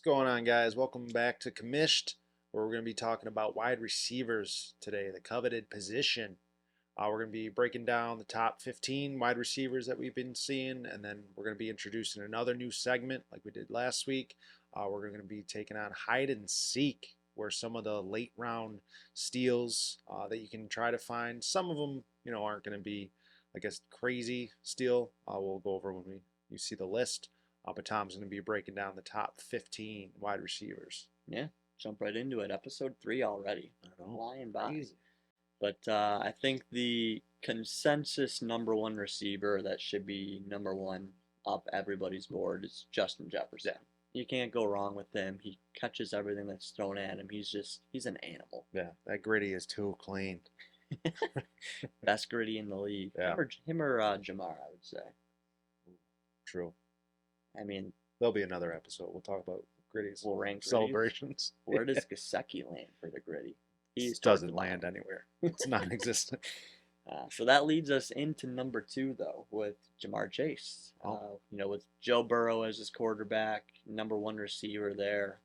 going on, guys? Welcome back to Commish'd, where we're going to be talking about wide receivers today, the coveted position. We're going to be breaking down the top 15 wide receivers that we've been seeing, and then we're going to be introducing another new segment like we did last week. We're going to be taking on hide and seek, where some of the late round steals that you can try to find. Some of them, aren't going to be, I guess, crazy steal. We'll go over when you see the list. But Tom's going to be breaking down the top 15 wide receivers. Yeah, jump right into it. Episode 3 already. I know. Flying by. Crazy. But I think the consensus number one receiver that should be number one up everybody's board is Justin Jefferson. Yeah. You can't go wrong with him. He catches everything that's thrown at him. He's an animal. Yeah, that gritty is too clean. Best gritty in the league. Yeah. Him or Jamar, I would say. True. I mean, there'll be another episode. We'll talk about gritties. We'll rank celebrations. Where does Gesicki land for the gritty? He doesn't land anywhere. It's non-existent. So that leads us into number 2, though, with Jamar Chase. With Joe Burrow as his quarterback, number 1 receiver there.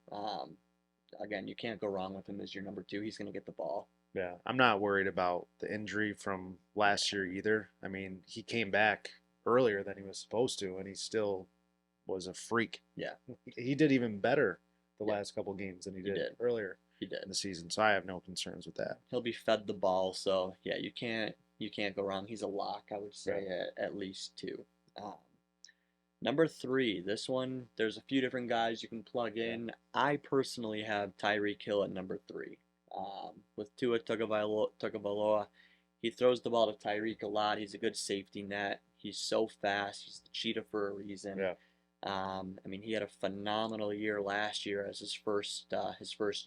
Again, you can't go wrong with him as your number 2. He's going to get the ball. Yeah, I'm not worried about the injury from last year either. I mean, he came back earlier than he was supposed to, and he still was a freak. Yeah. He did even better the last couple games than he did earlier in the season. So I have no concerns with that. He'll be fed the ball, so yeah, you can't go wrong. He's a lock, I would say, at least 2. Number 3, this one, there's a few different guys you can plug in. I personally have Tyreek Hill at number 3. With Tua Tagovailoa, he throws the ball to Tyreek a lot. He's a good safety net. He's so fast. He's the cheetah for a reason. Yeah. He had a phenomenal year last year as his first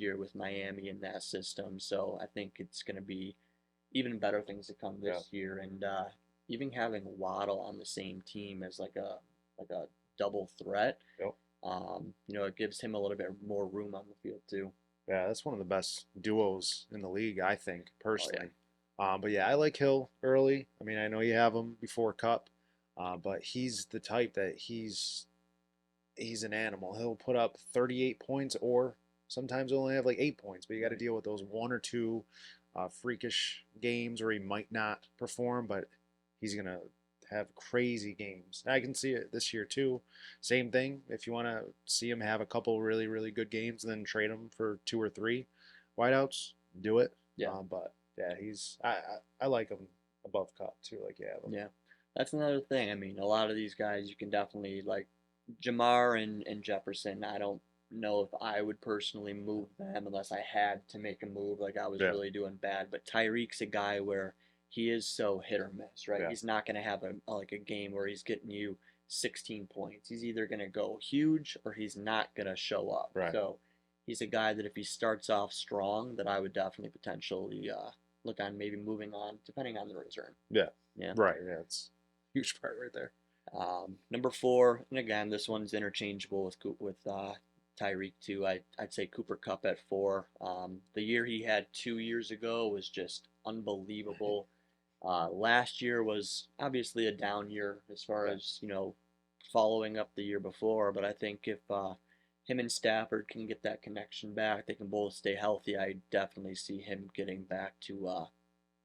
year with Miami in that system. So I think it's going to be even better things to come this year. And even having Waddle on the same team as like a double threat, it gives him a little bit more room on the field too. Yeah, that's one of the best duos in the league, I think, personally. Oh, yeah. But yeah, I like Hill early. I mean, I know you have him before Cup, but he's the type that he's an animal. He'll put up 38 points, or sometimes he'll only have like 8 points, but you got to deal with those 1 or 2 freakish games where he might not perform, but he's going to have crazy games. I can see it this year too. Same thing. If you want to see him have a couple really, really good games and then trade him for 2 or 3 wideouts, do it. Yeah. But yeah, I like him above Cup too, like you have him. Yeah. That's another thing. I mean, a lot of these guys you can definitely, like Jamar and Jefferson, I don't know if I would personally move them unless I had to make a move, like I was really doing bad. But Tyreek's a guy where he is so hit or miss, right? He's not going to have a game where he's getting you 16 points. He's either going to go huge or he's not going to show up. Right. So he's a guy that if he starts off strong, that I would definitely potentially look on maybe moving on, depending on the return. Yeah. Right. Yeah, it's a huge part right there. Number 4, and again, this one's interchangeable with Tyreek too. I'd say Cooper Kupp at 4. The year he had 2 years ago was just unbelievable. Last year was obviously a down year as far as following up the year before. But I think if him and Stafford can get that connection back, they can both stay healthy. I definitely see him getting back to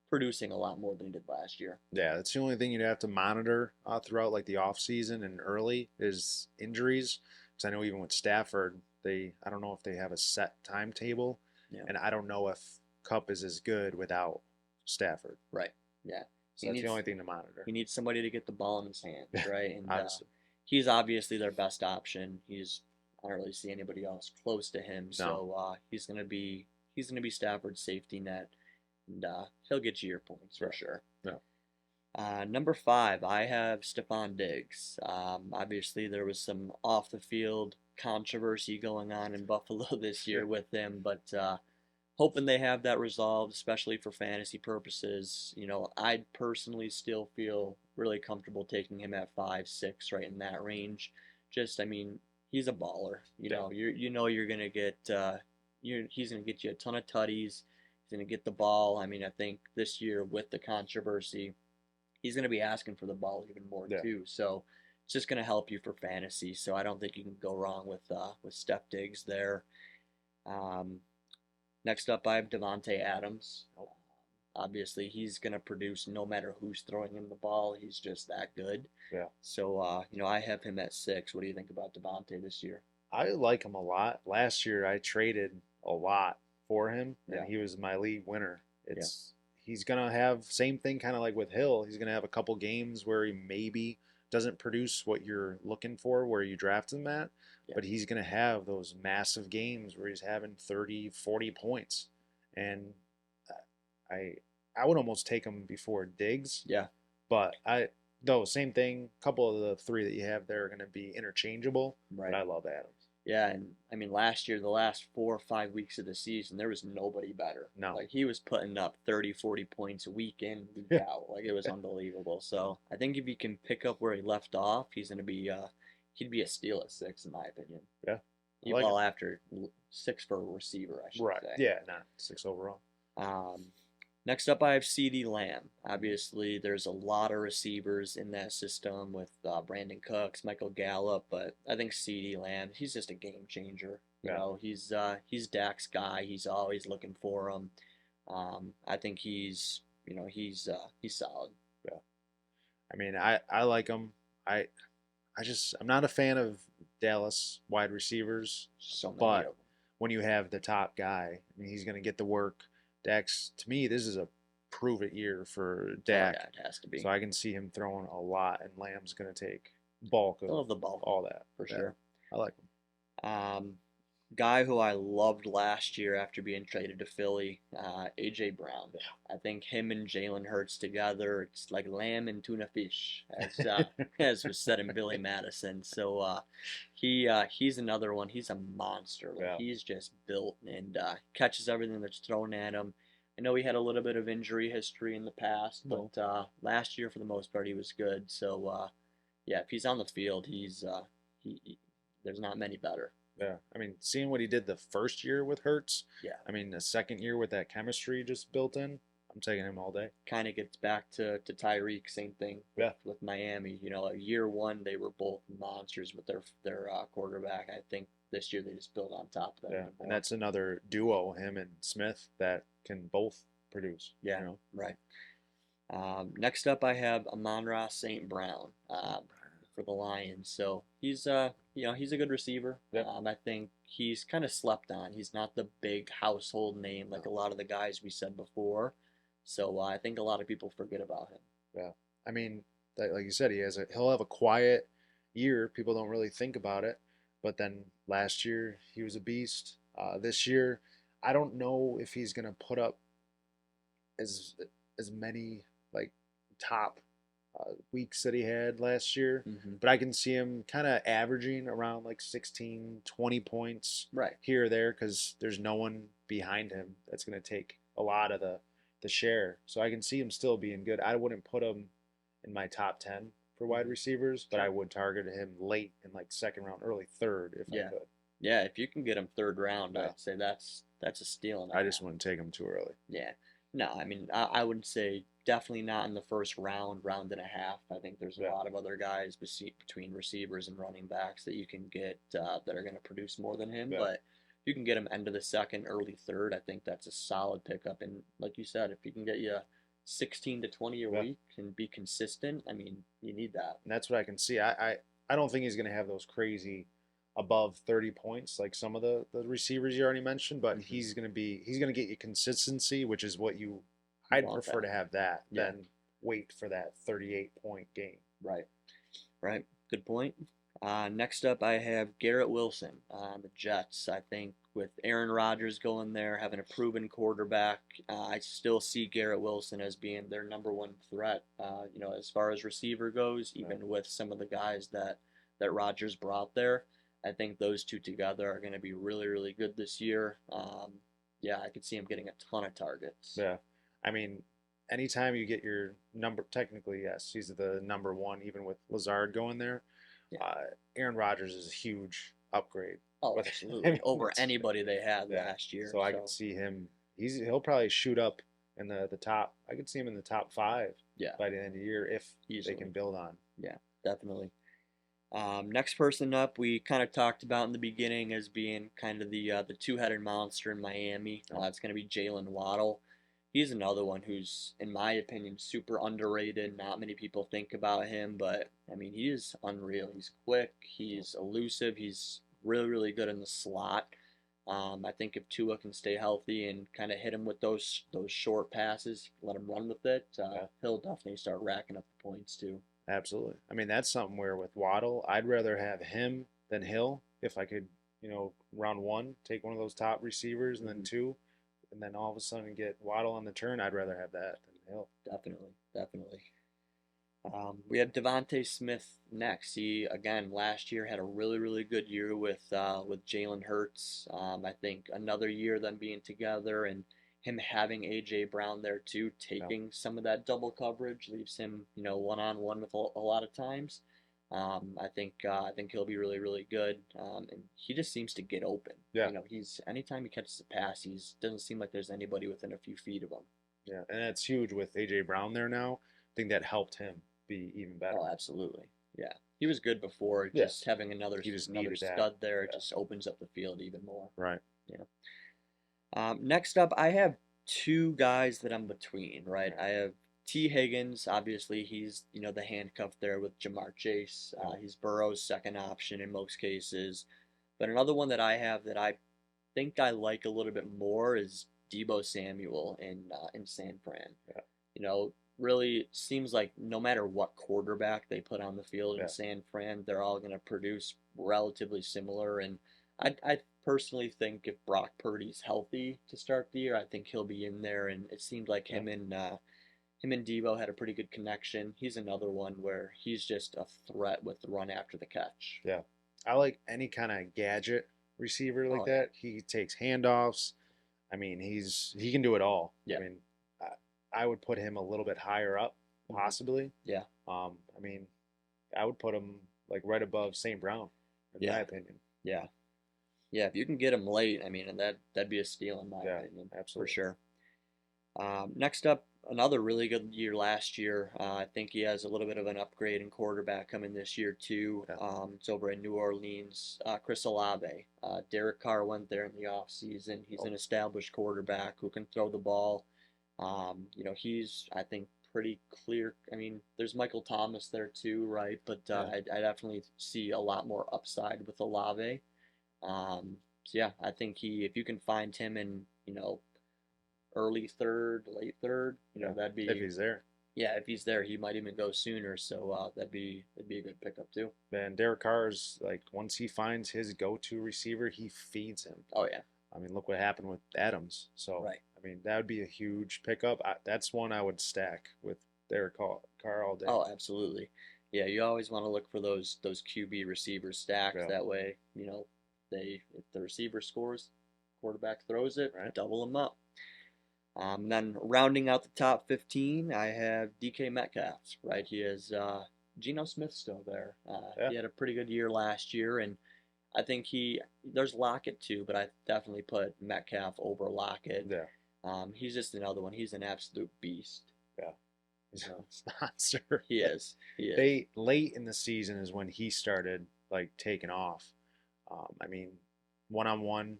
producing a lot more than he did last year. Yeah, that's the only thing you'd have to monitor throughout like the off season and early is injuries. Because I know even with Stafford, I don't know if they have a set timetable, and I don't know if Kupp is as good without Stafford. Right. Yeah. So that's the only thing to monitor. He needs somebody to get the ball in his hands, right? And he's obviously their best option. I don't really see anybody else close to him. So he's gonna be Stafford's safety net, and he'll get you your points for sure. Yeah. Number 5, I have Stephon Diggs. Obviously, there was some off the field controversy going on in Buffalo this year with him, but hoping they have that resolved, especially for fantasy purposes. I personally still feel really comfortable taking him at 5, 6, right in that range. He's a baller. You're gonna get he's gonna get you a ton of tutties. He's gonna get the ball. I think this year with the controversy, he's gonna be asking for the ball even more too. So it's just going to help you for fantasy. So I don't think you can go wrong with Steph Diggs there. Um, Next up, I have Devontae Adams. Obviously, he's going to produce no matter who's throwing him the ball. He's just that good. Yeah. So, I have him at 6. What do you think about Devontae this year? I like him a lot. Last year I traded a lot for him, and Yeah. he was my league winner. Yeah. He's gonna have same thing kind of like with Hill. He's gonna have a couple games where he maybe doesn't produce what you're looking for where you draft him at, Yeah. but he's gonna have those massive games where he's having 30, 40 points. And I I would almost take him before Diggs, Yeah. but I though same thing. A couple of the three that you have there are going to be interchangeable, but Right. I love Adams. Yeah, and I mean last year, the last 4 or 5 weeks of the season, there was nobody better. No, Like he was putting up 30, 40 points week in, week yeah, out. Like it was unbelievable. So I think if he can pick up where he left off, he'd be a steal at 6 in my opinion. yeah, I like it. Well, after 6 for a receiver, I should Right, say. yeah, nah, 6 overall. Um, Next up, I have CD Lamb. Obviously, there's a lot of receivers in that system with Brandon Cooks, Michael Gallup, but I think CD Lamb, he's just a game changer. You Yeah, know, he's Dak's guy. He's always looking for him. I think he's solid. yeah. I mean, I like him. I I'm not a fan of Dallas wide receivers, So many of but them. when you have the top guy, I mean, he's going to get the work. Dak's to me, this is a prove it year for Oh Dak. yeah, it has to be. So I can see him throwing a lot, and Lamb's going to take bulk He'll of have the ball all that. for Yeah, sure. I like him. Guy who I loved last year after being traded to Philly, AJ Brown. I think him and Jalen Hurts together, it's like lamb and tuna fish, as as was said in Billy Madison. So he's another one. He's a monster. Like Yeah. he's just built and catches everything that's thrown at him. I know he had a little bit of injury history in the past, but last year for the most part he was good. So yeah, if he's on the field, there's not many better. Yeah, I mean, seeing what he did the first year with Hertz, Yeah. I mean, the second year with that chemistry just built in, I'm taking him all day. Kind of gets back to Tyreek, same thing Yeah. with Miami. You know, year one they were both monsters with their quarterback. I think this year they just build on top of that. Yeah, even and more. that's another duo, him and Smith, that can both produce. Yeah, You know? right. Next up, I have Amon-Ra St. Brown for the Lions. So he's a good receiver. Yep. I think he's kind of slept on. He's not the big household name like a lot of the guys we said before. So I think a lot of people forget about him. Yeah, I mean, like you said, he'll have a quiet year. People don't really think about it, but then last year he was a beast. This year, I don't know if he's gonna put up as many like top weeks that he had last year, Mm-hmm. but I can see him kind of averaging around like 16, 20 points Right. here or there because there's no one behind him that's going to take a lot of the share. So I can see him still being good. I wouldn't put him in my top 10 for wide receivers, but I would target him late in like second round, early third if I could. Yeah, if you can get him third round, Yeah. I'd say that's a steal. And I just wouldn't take him too early. Yeah. No, I mean, I would say definitely not in the first round, round and a half. I think there's a Yeah. lot of other guys between receivers and running backs that you can get that are going to produce more than him. Yeah. But if you can get him end of the second, early third, I think that's a solid pickup. And like you said, if he can get you 16 to 20 a Yeah. week and be consistent, I mean, you need that. And that's what I can see. I don't think he's going to have those crazy above 30 points like some of the receivers you already mentioned, but Mhm. he's going to get you consistency, which is what I'd want prefer that. to have that Yeah. than wait for that 38-point game. Right. Right. Good point. Next up, I have Garrett Wilson on the Jets. I think with Aaron Rodgers going there, having a proven quarterback, I still see Garrett Wilson as being their number one threat. As far as receiver goes, even with some of the guys that Rodgers brought there, I think those two together are going to be really, really good this year. Yeah, I could see him getting a ton of targets. Yeah. I mean, anytime you get your number, technically, yes, he's the number one, even with Lazard going there. Yeah. Aaron Rodgers is a huge upgrade. Oh, But- absolutely. I mean, Over it's- anybody they had Yeah. last year. So I can see him. He'll probably shoot up in the top. I could see him in the top 5 Yeah. by the end of the year if Easily. they can build on. Yeah, definitely. Next person up, we kind of talked about in the beginning as being kind of the two-headed monster in Miami. It's going to be Jalen Waddle. He's another one who's, in my opinion, super underrated. Not many people think about him, but I mean, he is unreal. He's quick, he's elusive, he's really, really good in the slot. I think if Tua can stay healthy and kind of hit him with those short passes, let him run with it, Yeah, he'll definitely start racking up the points too. absolutely. I mean, that's something where with Waddle, I'd rather have him than Hill if I could, round one, take one of those top receivers and then Mhm. two, and then all of a sudden get Waddle on the turn. I'd rather have that than Hill. Definitely, definitely. We have Devonte Smith next. He again last year had a really really good year with Jalen Hurts. I think another year them being together and him having AJ Brown there too, Yeah, taking some of that double coverage leaves him one on one with a lot of times. I think he'll be really really good. And he just seems to get open. yeah, He's anytime he catches a pass, he's doesn't seem like there's anybody within a few feet of him. yeah, and that's huge with AJ Brown there now. I think that helped him be even better. Oh, absolutely. Yeah. He was good before. Yeah, Just having another he just another needed that. stud there Yeah, just opens up the field even more. right. Yeah. Next up, I have two guys that I'm between. Right. Yeah, I have T. Higgins. Obviously, he's the handcuff there with Jamar Chase. yeah, He's Burrow's second option in most cases. But another one that I have that I think I like a little bit more is Debo Samuel in San Fran. yeah, Really seems like no matter what quarterback they put on the field in yeah, San Fran, they're all going to produce relatively similar. And I personally think if Brock Purdy's healthy to start the year, I think he'll be in there. And it seemed like yeah, him and Debo had a pretty good connection. He's another one where he's just a threat with the run after the catch. yeah. I like any kind of gadget receiver like Oh yeah, that. He takes handoffs. I mean, he can do it all. I yeah, mean, I would put him a little bit higher up, hmm possibly. yeah, I mean, I would put him like right above St. Brown, in my yeah, opinion. yeah. Yeah, if you can get him late, I mean, and that'd be a steal in my Yeah, opinion, for absolutely. sure. Next up, another really good year last year. I think he has a little bit of an upgrade in quarterback coming this year too. Yeah, It's over in New Orleans. Chris Olave. Derek Carr went there in the offseason. He's oh, an established quarterback who can throw the ball. He's I think pretty clear. I mean, there's Michael Thomas there too, right? But yeah, I definitely see a lot more upside with Olave. So yeah, I think if you can find him in early third, late third. yeah. That'd If be he's there. yeah. If he's there, he might even go sooner. So that'd be a good pickup too. Man, Derek Carr's like once he finds his go-to receiver, he feeds him. Oh yeah, I mean, look what happened with Adams. So, right. I mean, that would be a huge pickup. That's one I would stack with Derek Carr all day. Oh, absolutely. Yeah, you always want to look for those QB receivers stacked. Yeah, That way, if the receiver scores, quarterback throws it, right. double them up. Then rounding out the top 15, I have DK Metcalf. Right, he has Geno Smith still there. Yeah, He had a pretty good year last year, and I think there's Lockett too, but I definitely put Metcalf over Lockett. yeah, He's just another one. He's an absolute beast. yeah. He's So a monster. he is. He is. They late in the season is when he started like taking off. I mean, one on one,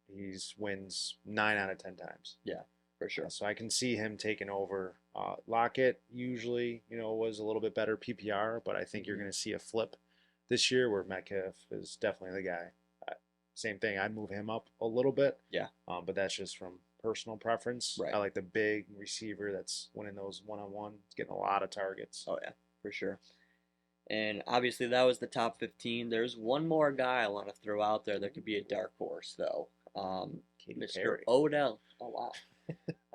he's wins 9 out of 10 times. Yeah, for sure. So I can see him taking over. Lockett usually, was a little bit better PPR, but I think you're Hmm. going to see a flip this year where Metcalf is definitely the guy. Same thing. I'd move him up a little bit, Yeah. but that's just from personal preference. Right. I like the big receiver that's winning those one on one, getting a lot of targets. Oh yeah, for sure. And obviously that was the top 15. There's one more guy I want to throw out there that could be a dark horse though. Katy Mr. Perry. Odell. Oh wow.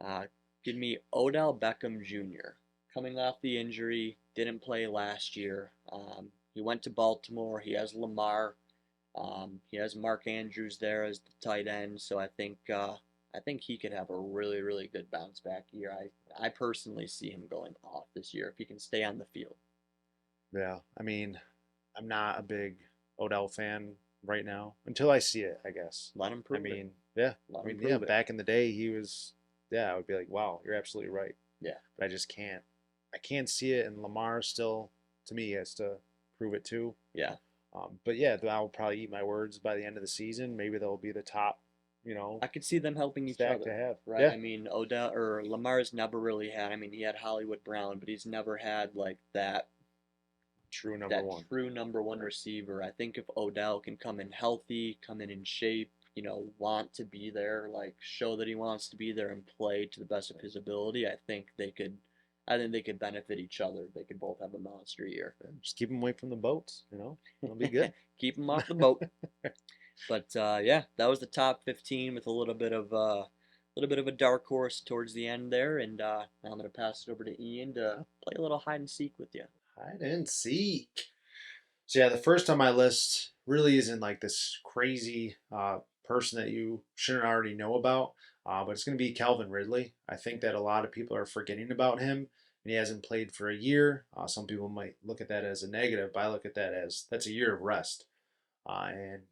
Uh, Give me Odell Beckham Jr. Coming off the injury, didn't play last year. He went to Baltimore. He has Lamar. He has Mark Andrews there as the tight end. So I think he could have a really really good bounce back year. I personally see him going off this year if he can stay on the field. Yeah, I mean, I'm not a big Odell fan right now until I see it, I guess. Let him I prove it. mean, yeah, Let I him mean, yeah, prove it. back in the day, he was, yeah, I would be like, wow, you're absolutely right. Yeah. But I just can't. I can't see it, and Lamar still, to me, has to prove it too. Yeah. But yeah, I'll probably eat my words by the end of the season. Maybe they'll be the top, I could see them helping each stack to other, have. right? Yeah, I mean, Odell or Lamar's never really had. I mean, he had Hollywood Brown, but he's never had like true number that one. true number one receiver. I think if Odell can come in healthy, come in shape, want to be there, like show that he wants to be there and play to the best of his ability, I think they could benefit each other. They could both have a monster year. Just keep them away from the boats. It'll be good. Keep him off the boat. But yeah, that was the top 15 with a little bit of a dark horse towards the end there. And now I'm gonna pass it over to Ian to play a little hide and seek with you. Hide and seek. So yeah, the first on my list really isn't like this crazy person that you shouldn't already know about, but it's going to be Calvin Ridley. I think that a lot of people are forgetting about him, and he hasn't played for a year. Some people might look at that as a negative, but I look at that as that's a year of rest. And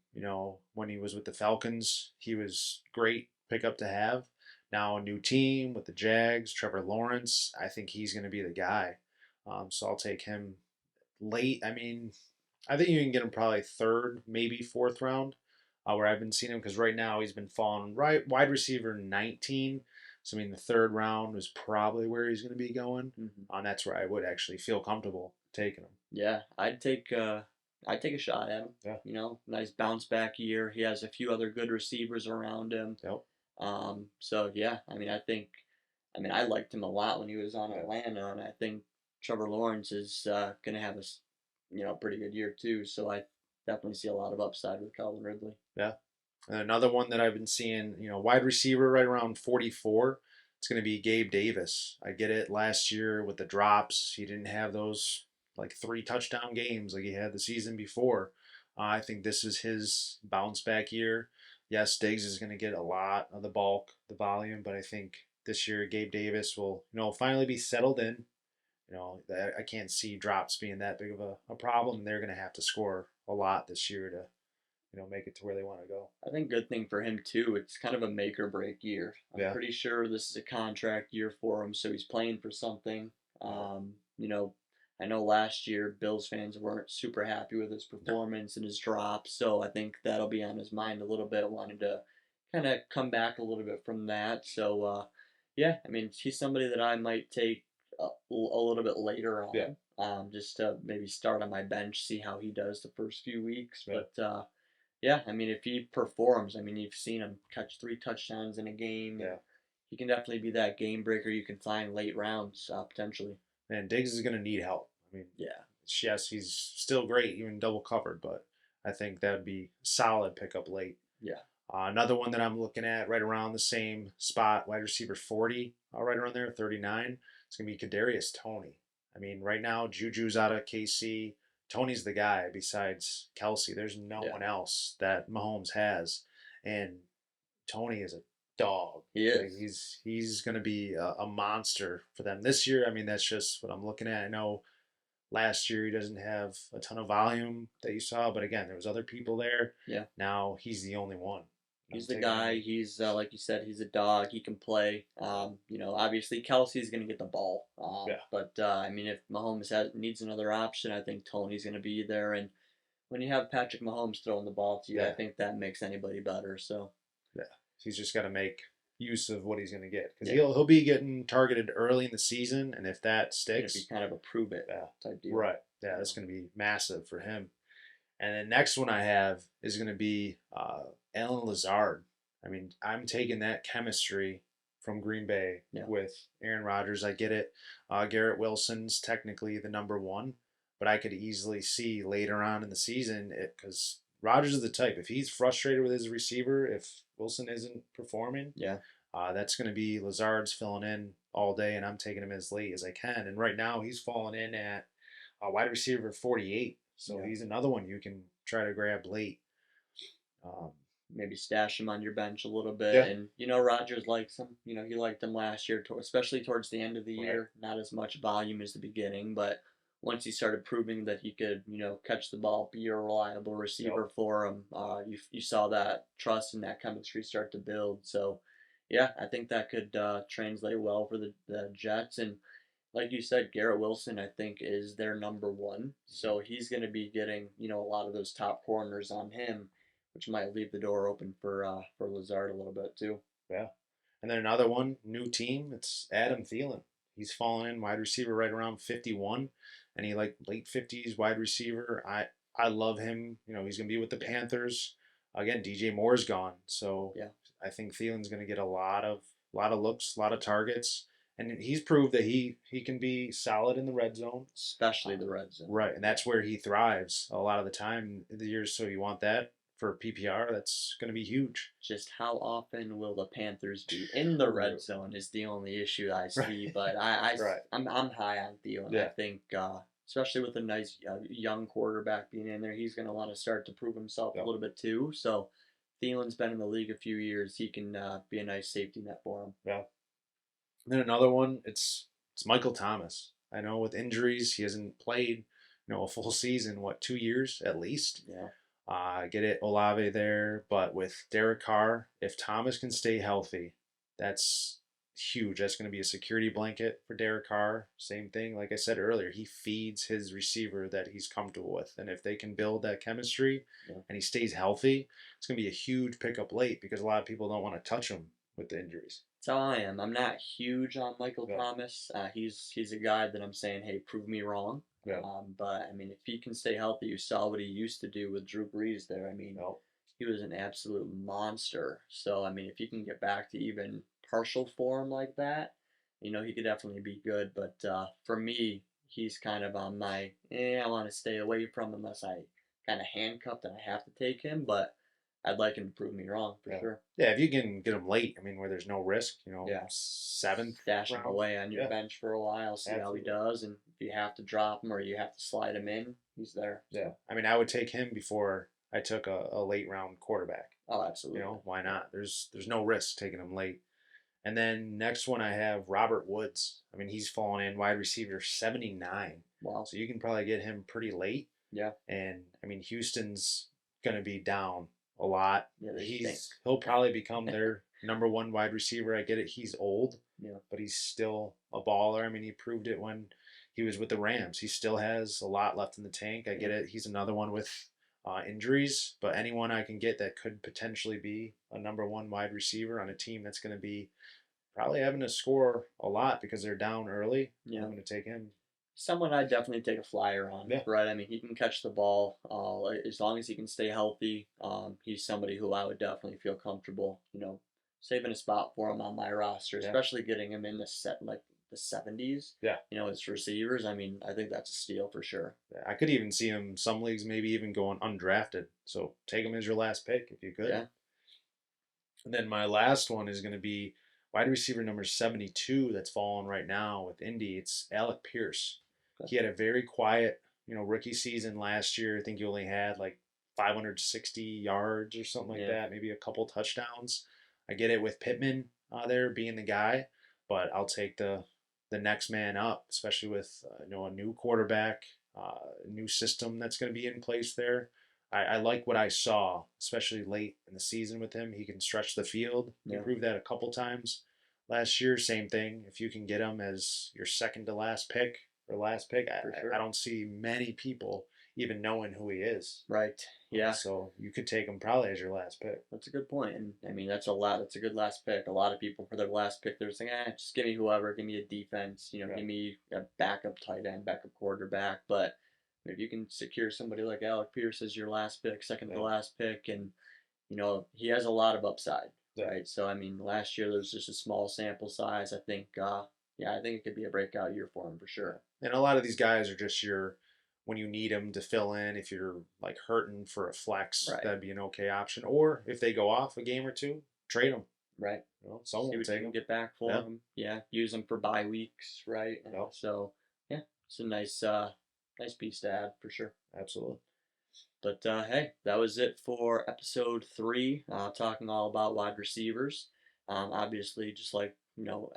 when he was with the Falcons, he was great pickup to have. Now a new team with the Jags, Trevor Lawrence. I think he's going to be the guy. So I'll take him late. I mean, I think you can get him probably third, maybe fourth round, where I've been seeing him because right now he's been falling right wide receiver 19. So I mean, the third round is probably where he's going to be going. And that's where I would actually feel comfortable taking him. Yeah, I'd take a shot at him. Yeah. Nice bounce back year. He has a few other good receivers around him. Yep. So yeah, I mean, I liked him a lot when he was on Atlanta, and I think Trevor Lawrence is gonna have a pretty good year too. So I definitely see a lot of upside with Calvin Ridley. Yeah. And another one that I've been seeing, wide receiver right around 44. It's going to be Gabe Davis. I get it. Last year with the drops, he didn't have those like 3 touchdown games like he had the season before. I think this is his bounce back year. Yes, Diggs is going to get a lot of the bulk, the volume, but I think this year Gabe Davis will, finally be settled in. I can't see drops being that big of a problem. They're going to have to score a lot this year to make it to where they want to go. I think good thing for him too. It's kind of a make or break year. I'm Yeah. pretty sure this is a contract year for him, so he's playing for something. I know last year Bills fans weren't super happy with his performance and his drops, so I think that'll be on his mind a little bit, wanting to kind of come back a little bit from that. So yeah, I mean he's somebody that I might take a little bit later on. Yeah. Just to maybe start on my bench, see how he does the first few weeks. Yeah. But yeah, I mean, if he performs, I mean, you've seen him catch 3 touchdowns in a game. Yeah. He can definitely be that game breaker you can find late rounds, potentially. And Diggs is going to need help. I mean, Yeah. yes, he's still great, even double covered, but I think that would be solid pickup late. Yeah. Another one that I'm looking at right around the same spot, wide receiver 40, right around there, 39. It's going to be Kadarius Toney. I mean, right now, Juju's out of KC. Tony's the guy besides Kelsey. There's no one else that Mahomes has. And Tony is a dog. He is. Like, he's going to be a monster for them this year. I mean, that's just what I'm looking at. I know last year he doesn't have a ton of volume that you saw, but again, there was other people there. Yeah. Now he's the only one. He's the guy. He's like you said, he's a dog. He can play. Obviously Kelsey's going to get the ball. But I mean, if Mahomes needs another option, I think Tony's going to be there. And when you have Patrick Mahomes throwing the ball to you, I think that makes anybody better. So yeah, he's just got to make use of what he's going to get because he'll be getting targeted early in the season, and if that sticks, it'll be kind of a prove it type deal. Right. Yeah, that's going to be massive for him. And the next one I have is going to be Alan Lazard. I mean, I'm taking that chemistry from Green Bay with Aaron Rodgers. I get it. Garrett Wilson's technically the number one, but I could easily see later on in the season because Rodgers is the type. If he's frustrated with his receiver, if Wilson isn't performing, that's going to be Lazard's filling in all day, and I'm taking him as late as I can. And right now he's falling in at wide receiver 48. So he's another one you can try to grab late. Maybe stash him on your bench a little bit. And, Rodgers likes him. He liked him last year, especially towards the end of the year. Not as much volume as the beginning, but once he started proving that he could, catch the ball, be a reliable receiver for him, you saw that trust and that chemistry start to build. So, yeah, I think that could translate well for the Jets. And like you said, Garrett Wilson, I think, is their number one. So he's going to be getting, a lot of those top corners on him, which might leave the door open for Lazard a little bit too. Yeah. And then another one, new team, it's Adam Thielen. He's fallen in wide receiver right around 51, and he like late 50s wide receiver. I love him. He's gonna be with the Panthers. Again, DJ Moore's gone, so Yeah, I think Thielen's gonna get a lot of looks, a lot of targets, and he's proved that he can be solid in the red zone. especially the red zone. Right, and that's where he thrives a lot of the time in the years. So you want that for PPR. That's going to be huge. Just how often will the Panthers be in the red zone is the only issue I see. Right. But Right. I'm high on Thielen. Yeah. I think, especially with a nice young quarterback being in there, he's going to want to start to prove himself a Yep. little bit too. So Thielen's been in the league a few years. He can be a nice safety net for him. Yeah. And then another one, it's Michael Thomas. I know with injuries he hasn't played, a full season. What, 2 years at least? Yeah. Get it, Olave there, but with Derek Carr, if Thomas can stay healthy, that's huge. That's going to be a security blanket for Derek Carr. Same thing, like I said earlier, he feeds his receiver that he's comfortable with, and if they can build that chemistry and he stays healthy, it's going to be a huge pickup late because a lot of people don't want to touch him with the injuries. That's how I am. I'm not huge on Michael Yeah. Thomas. He's a guy that I'm saying, hey, prove me wrong. Yeah. But I mean, if he can stay healthy, you saw what he used to do with Drew Brees there. I mean, No. he was an absolute monster. So I mean, if he can get back to even partial form like that, he could definitely be good. But for me, he's kind of on my, I want to stay away from unless I kind of handcuffed and I have to take him. But I'd like him to prove me wrong for Yeah. sure. Yeah, if you can get him late, I mean, where there's no risk, Yeah. seventh Stash him round. away on your Yeah. bench for a while, see how he Absolutely. does, and if you have to drop him or you have to slide him in, he's there. Yeah, I mean, I would take him before I took a late round quarterback. Oh, absolutely. Why not? There's no risk taking him late. And then next one I have Robert Woods. I mean, he's fallen in wide receiver 79. Wow. So you can probably get him pretty late. Yeah. And I mean, Houston's gonna be down a lot. Yeah, they stink. He'll probably become their number one wide receiver. I get it. He's old, Yeah. but he's still a baller. I mean, he proved it when he was with the Rams. He still has a lot left in the tank. I get it. He's another one with injuries, but anyone I can get that could potentially be a number one wide receiver on a team that's going to be probably having to score a lot because they're down early. Yeah. I'm going to take him. Someone I'd definitely take a flyer on, Yeah. right? I mean, he can catch the ball as long as he can stay healthy. He's somebody who I would definitely feel comfortable, saving a spot for him on my roster, Yeah. especially getting him in the 70s. Yeah. As receivers. I mean, I think that's a steal for sure. I could even see him some leagues maybe even going undrafted. So take him as your last pick if you could. Yeah. And then my last one is going to be wide receiver number 72 that's fallen right now with Indy. It's Alec Pierce. Okay. He had a very quiet, rookie season last year. I think he only had like 560 yards or something like that, maybe a couple touchdowns. I get it with Pittman there being the guy, but I'll take the next man up, especially with a new quarterback, a new system that's going to be in place there. I like what I saw, especially late in the season with him. He can stretch the field. He proved that a couple times last year. Same thing. If you can get him as your second to last pick or last pick, sure. I don't see many people even knowing who he is. Right. Yeah. So you could take him probably as your last pick. That's a good point. And I mean, that's a good last pick. A lot of people for their last pick, they're saying, just give me whoever, give me a defense, give me a backup tight end, backup quarterback. But if you can secure somebody like Alec Pierce as your last pick, second to last pick, and he has a lot of upside, right? So I mean, last year there was just a small sample size. I think, I think it could be a breakout year for him for sure. And a lot of these guys are just when you need them to fill in, if you're like hurting for a flex, that'd be an okay option. Or if they go off a game or two, trade them. Right. Someone will take them. Get back for them. Yeah. Use them for bye weeks, right? So yeah, it's a nice piece to add for sure. Absolutely. But hey, that was it for episode 3, talking all about wide receivers. Obviously, just like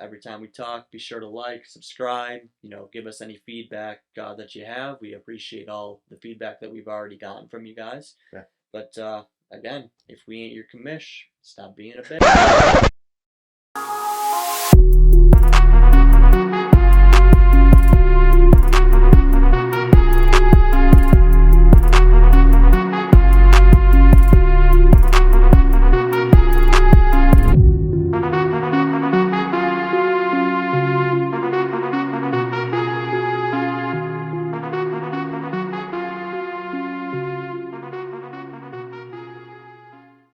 every time we talk, be sure to like, subscribe, give us any feedback that you have. We appreciate all the feedback that we've already gotten from you guys. Yeah. But again, if we ain't your commish, stop being a bitch.